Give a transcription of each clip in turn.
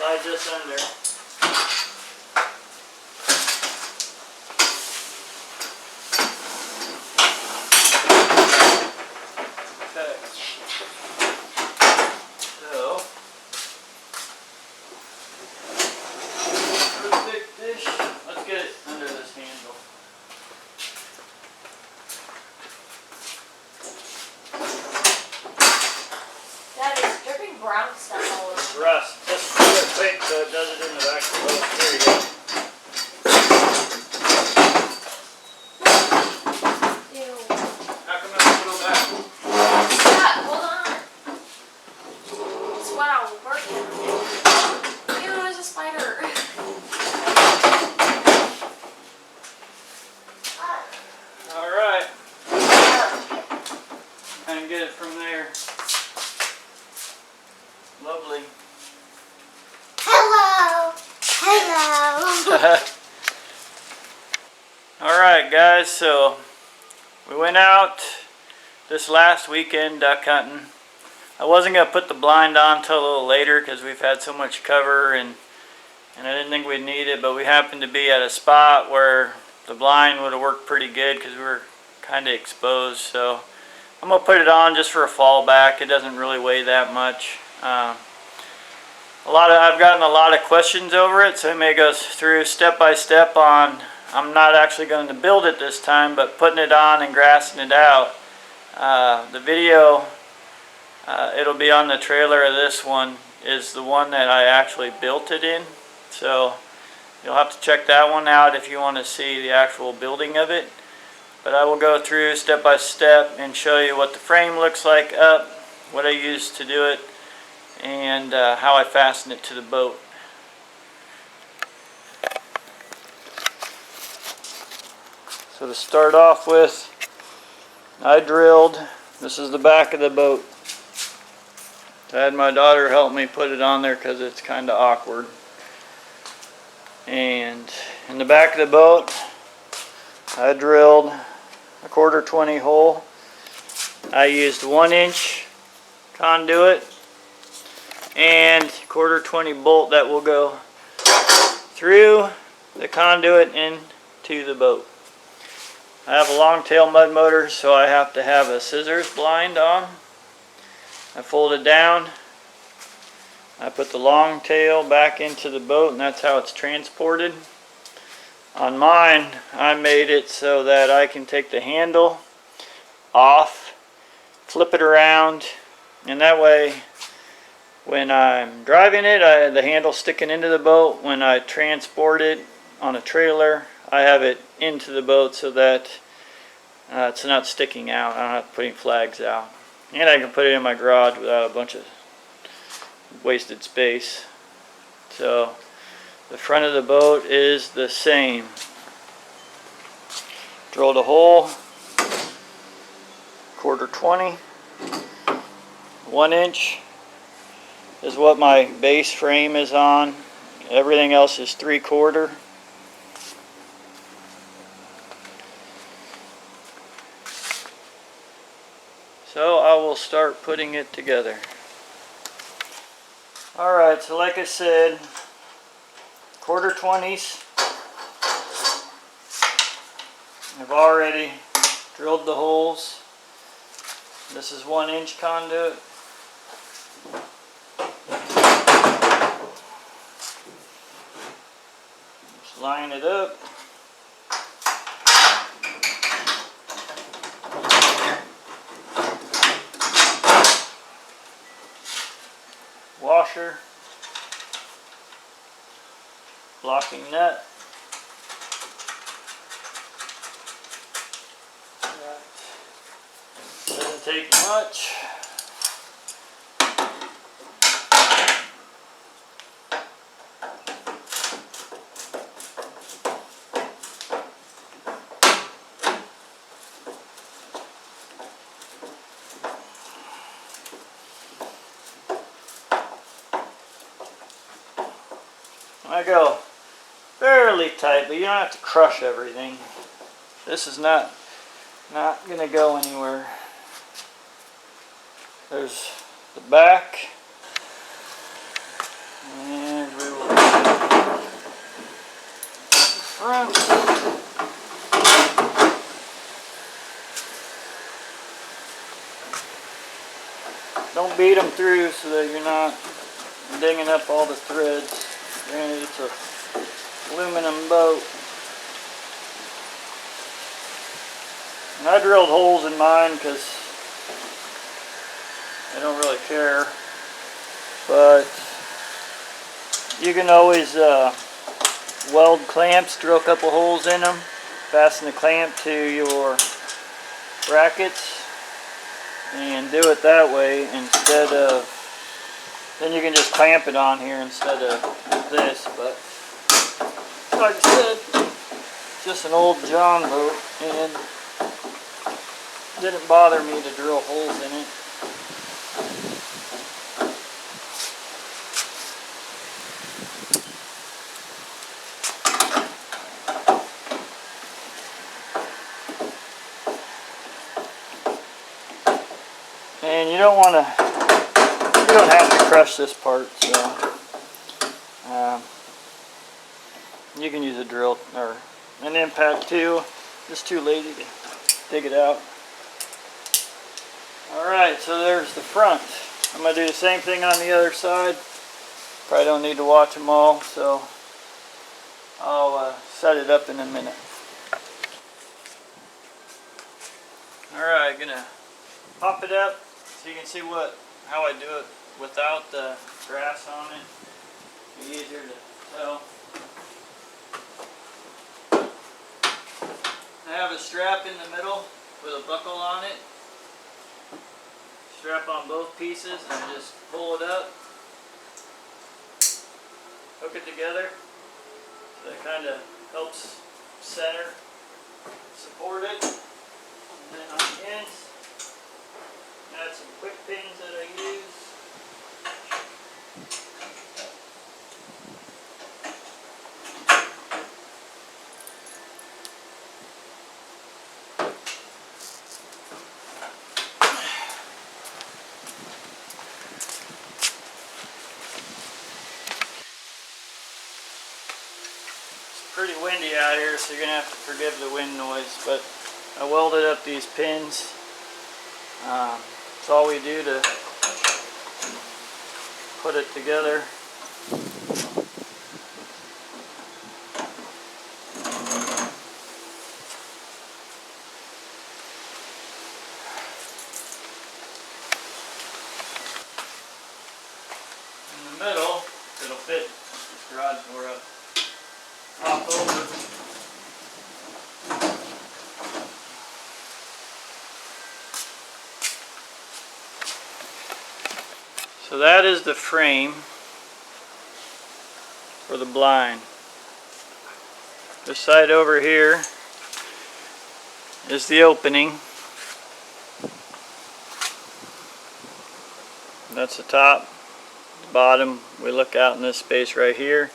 slide this under. Okay. So, for a big dish, let's get it under this handle. That is dripping brown stuff all over. Rust. Just do it quick so it does it in the back of the boat. There you go. Ew. How come I go back? Yeah, hold on. Wow, working. Ew, there's a spider. Alright. And get it from there. Lovely. Hello. Hello. Alright guys, so we went out this last weekend duck hunting. I wasn't going to put the blind on until a little later because we've had so much cover and I didn't think we'd need it, but we happened to be at a spot where the blind would have worked pretty good because we were kind of exposed. So I'm going to put it on just for a fallback. It doesn't really weigh that much. I've gotten a lot of questions over it, so I may go through step by step on. I'm not actually going to build it this time, but putting it on and grassing it out. The video, it'll be on the trailer of this one, is the one that I actually built it in. So you'll have to check that one out if you want to see the actual building of it. But I will go through step by step and show you what the frame looks like up, what I used to do it, and how I fasten it to the boat. So to start off with, I drilled, this is the back of the boat. I had my daughter help me put it on there because it's kind of awkward. And in the back of the boat, I drilled a 1/4 hole. I used 1-inch conduit and 1/4 bolt that will go through the conduit into the boat. I have a long tail mud motor, so I have to have a scissors blind on. I fold it down. I put the long tail back into the boat, and that's how it's transported. On mine, I made it so that I can take the handle off, flip it around, and that way when I'm driving it, the handle's sticking into the boat. When I transport it on a trailer, I have it into the boat so that it's not sticking out. I don't have to put any flags out. And I can put it in my garage without a bunch of wasted space. So the front of the boat is the same. Drilled a hole, 1/4, 1-inch is what my base frame is on. Everything else is 3/4. So I will start putting it together. Alright, so like I said, 1/4. I've already drilled the holes. This is 1-inch conduit. Just line it up. Washer, blocking nut. That doesn't take much. I go fairly tight, but you don't have to crush everything. This is not going to go anywhere. There's the back, and feed them through so that you're not dinging up all the threads. Granted, it's a aluminum boat. And I drilled holes in mine because I don't really care. But you can always weld clamps, drill a couple holes in them, fasten the clamp to your brackets, and do it that way instead of, then you can just clamp it on here instead of this. But like I said, just an old John boat, and didn't bother me to drill holes in it. And you don't want to, you don't have to crush this part, so you can use a drill or an impact too. Just too lazy to dig it out. Alright, so there's the front. I'm going to do the same thing on the other side. Probably don't need to watch them all, so I'll set it up in a minute. Alright, gonna pop it up so you can see how I do it without the grass on it. Be easier to tell. I have a strap in the middle with a buckle on it. Strap on both pieces and just pull it up. Hook it together. So that kind of helps center, support it. And then on the ends, add some quick pins that I use. It's pretty windy out here, so you're going to have to forgive the wind noise, but I welded up these pins. That's all we do to put it together. In the middle, it'll fit this garage door up top over. So that is the frame for the blind. This side over here is the opening. That's the top. The bottom, we look out in this space right here.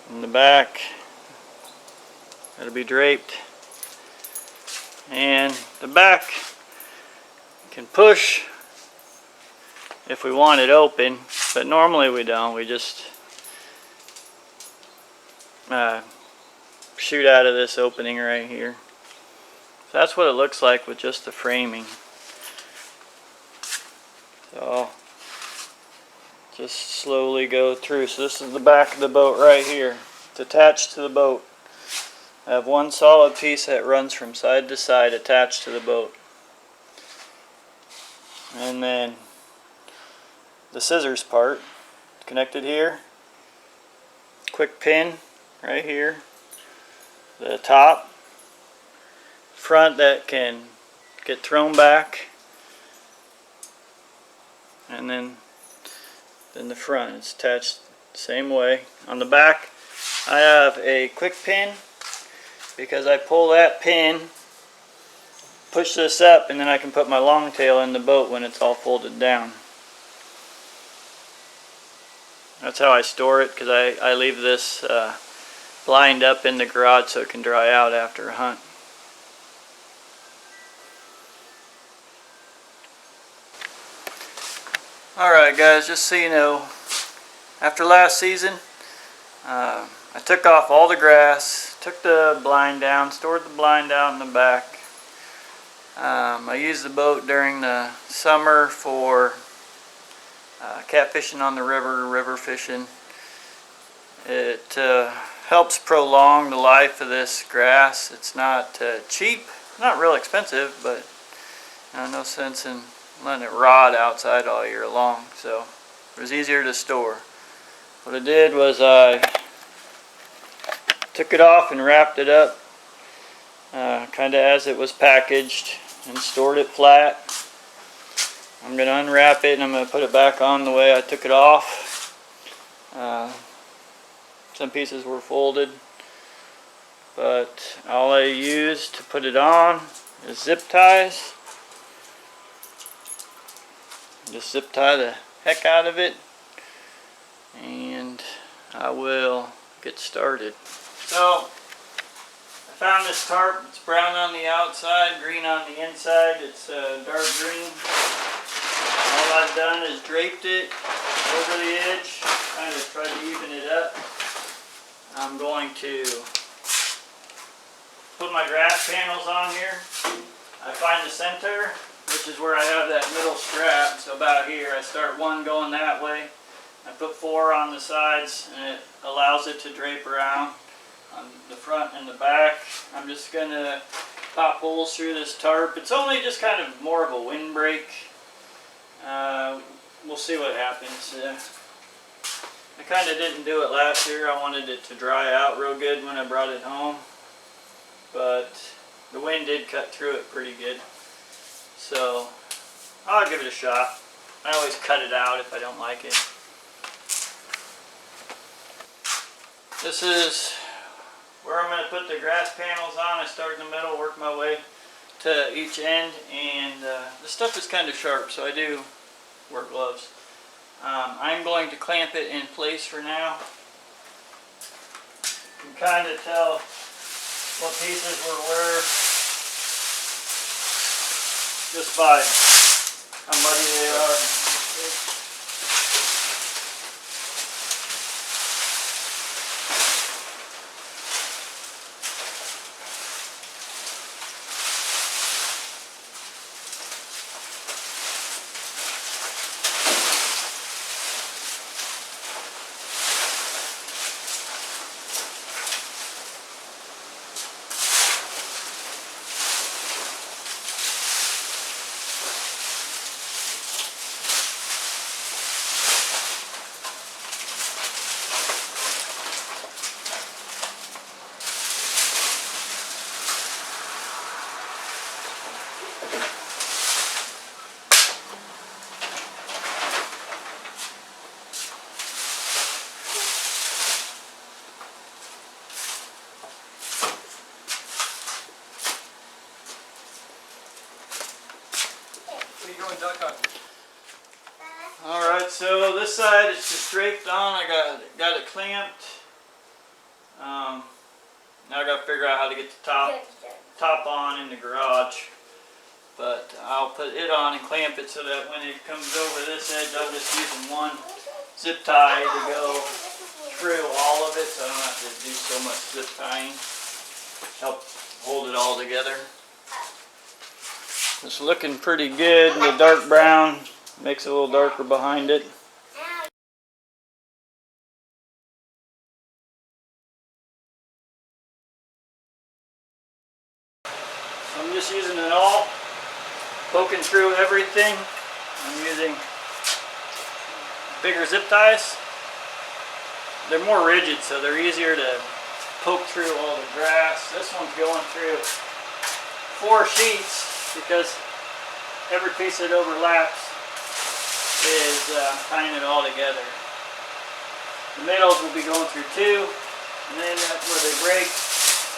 In the back, it'll be draped. And the back can push if we want it open, but normally we don't. We just shoot out of this opening right here. So that's what it looks like with just the framing. So just slowly go through. So this is the back of the boat right here. It's attached to the boat. I have one solid piece that runs from side to side attached to the boat. And then the scissors part connected here. Quick pin right here. The top, front that can get thrown back, and then the front it's attached the same way. On the back I have a quick pin because I pull that pin, push this up, and then I can put my long tail in the boat when it's all folded down. That's how I store it, because I leave this blind up in the garage so it can dry out after a hunt. Alright guys, just so you know, after last season I took off all the grass, took the blind down, stored the blind out in the back. I used the boat during the summer for catfishing on the river fishing. It helps prolong the life of this grass. It's not cheap, not real expensive, but no sense in letting it rot outside all year long. So it was easier to store. What I did was I took it off and wrapped it up kind of as it was packaged and stored it flat. I'm going to unwrap it and I'm going to put it back on the way I took it off. Some pieces were folded, but all I used to put it on is zip ties. Just zip tie the heck out of it and I will get started. So I found this tarp. It's brown on the outside, green on the inside. It's dark green. All I've done is draped it over the edge, kind of tried to even it up. I'm going to put my grass panels on here. I find the center, which is where I have that middle strap. So about here, I start one going that way. I put 4 on the sides and it allows it to drape around on the front and the back. I'm just going to pop holes through this tarp. It's only just kind of more of a windbreak. We'll see what happens. I kind of didn't do it last year. I wanted it to dry out real good when I brought it home. But the wind did cut through it pretty good. So I'll give it a shot. I always cut it out if I don't like it. This is where I'm going to put the grass panels on. I start in the middle, work my way to each end, and the stuff is kind of sharp, so I do wear gloves. I'm going to clamp it in place for now. You can kind of tell what pieces were where just by how muddy they are. Alright, so this side it's just draped on. I got it clamped. Now I got to figure out how to get the top on in the garage. But I'll put it on and clamp it so that when it comes over this edge, I'm just using one zip tie to go through all of it, so I don't have to do so much zip tying. Help hold it all together. It's looking pretty good. The dark brown makes it a little darker behind it. So I'm just using an awl, poking through everything. I'm using bigger zip ties. They're more rigid, so they're easier to poke through all the grass. This one's going through 4 sheets because every piece that overlaps is tying it all together. The middles will be going through 2, and then that's where they break.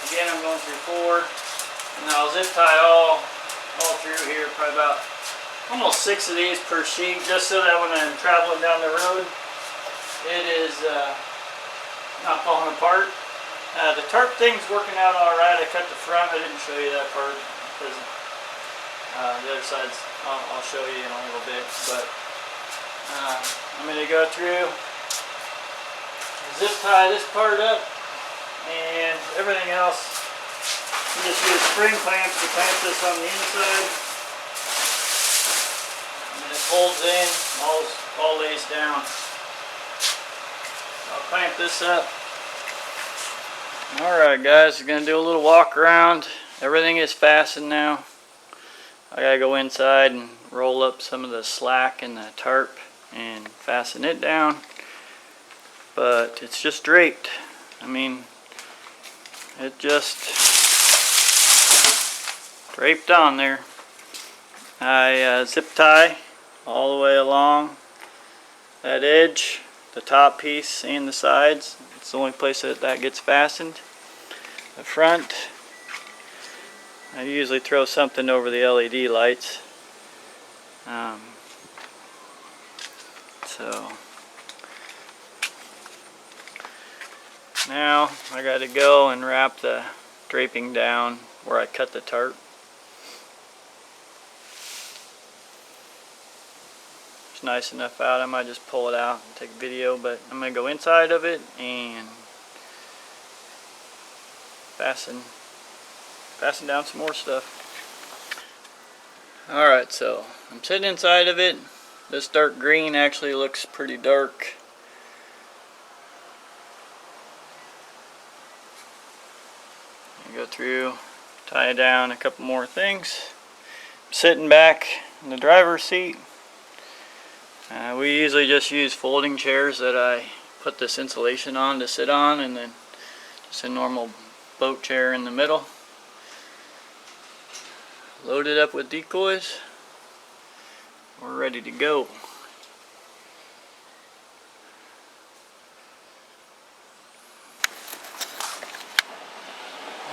Again, I'm going through 4, and I'll zip tie all through here, probably about almost 6 of these per sheet, just so that when I'm traveling down the road, it is not falling apart. The tarp thing's working out all right. I cut the front. I didn't show you that part because the other side's I'll show you in a little bit. But I'm going to go through, zip tie this part up, and everything else. You just use spring clamps to clamp this on the inside, and it holds in all all lays down. I'll clamp this up. Alright guys, gonna do a little walk around. Everything is fastened now. I gotta go inside and roll up some of the slack in the tarp and fasten it down. But it's just draped. I mean, it just draped on there. I zip tie all the way along that edge, the top piece and the sides. It's the only place that gets fastened. The front, I usually throw something over the LED lights. So now I got to go and wrap the draping down where I cut the tarp. It's nice enough out. I might just pull it out and take a video, but I'm going to go inside of it and fasten down some more stuff. Alright, so I'm sitting inside of it. This dark green actually looks pretty dark. I go through, tie down a couple more things. I'm sitting back in the driver's seat. We usually just use folding chairs that I put this insulation on to sit on, and then just a normal boat chair in the middle. Loaded up with decoys. We're ready to go.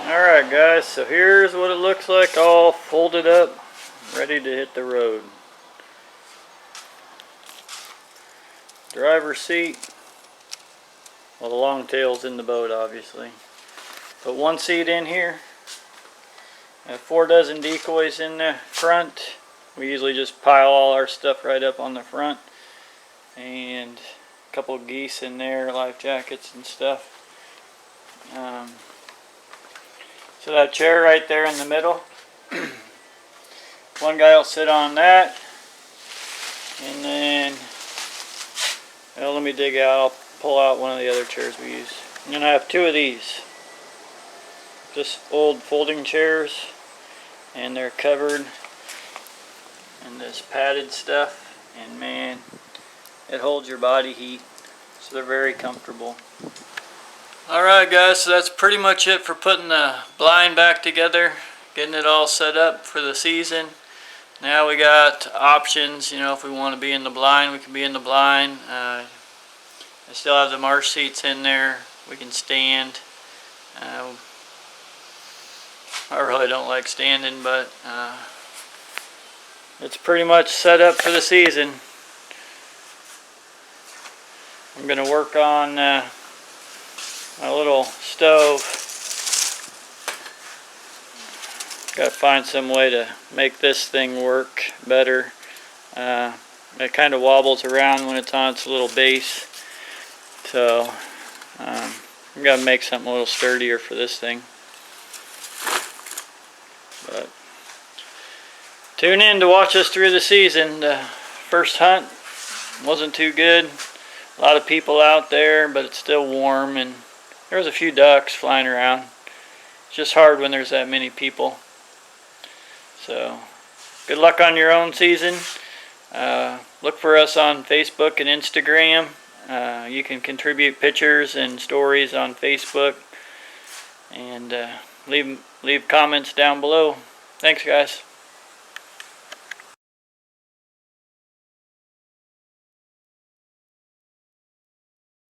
Alright guys, so here's what it looks like all folded up, ready to hit the road. Driver's seat. Well, the long tail's in the boat obviously. Put one seat in here. I have 4 dozen decoys in the front. We usually just pile all our stuff right up on the front. And a couple of geese in there, life jackets and stuff. So that chair right there in the middle. One guy will sit on that. And then, well, let me dig out, I'll pull out one of the other chairs we use. And then I have 2 of these. Just old folding chairs. And they're covered in this padded stuff, and man, it holds your body heat, so they're very comfortable. Alright guys, so that's pretty much it for putting the blind back together, getting it all set up for the season. Now we got options, you know, if we want to be in the blind, we can be in the blind. I still have the marsh seats in there, we can stand. I really don't like standing, but it's pretty much set up for the season. I'm going to work on my little stove. Got to find some way to make this thing work better. It kind of wobbles around when it's on its little base. So I've got to make something a little sturdier for this thing. But tune in to watch us through the season. The first hunt wasn't too good. A lot of people out there, but it's still warm, and there was a few ducks flying around. It's just hard when there's that many people. So good luck on your own season. Look for us on Facebook and Instagram. You can contribute pictures and stories on Facebook, and leave comments down below. Thanks guys.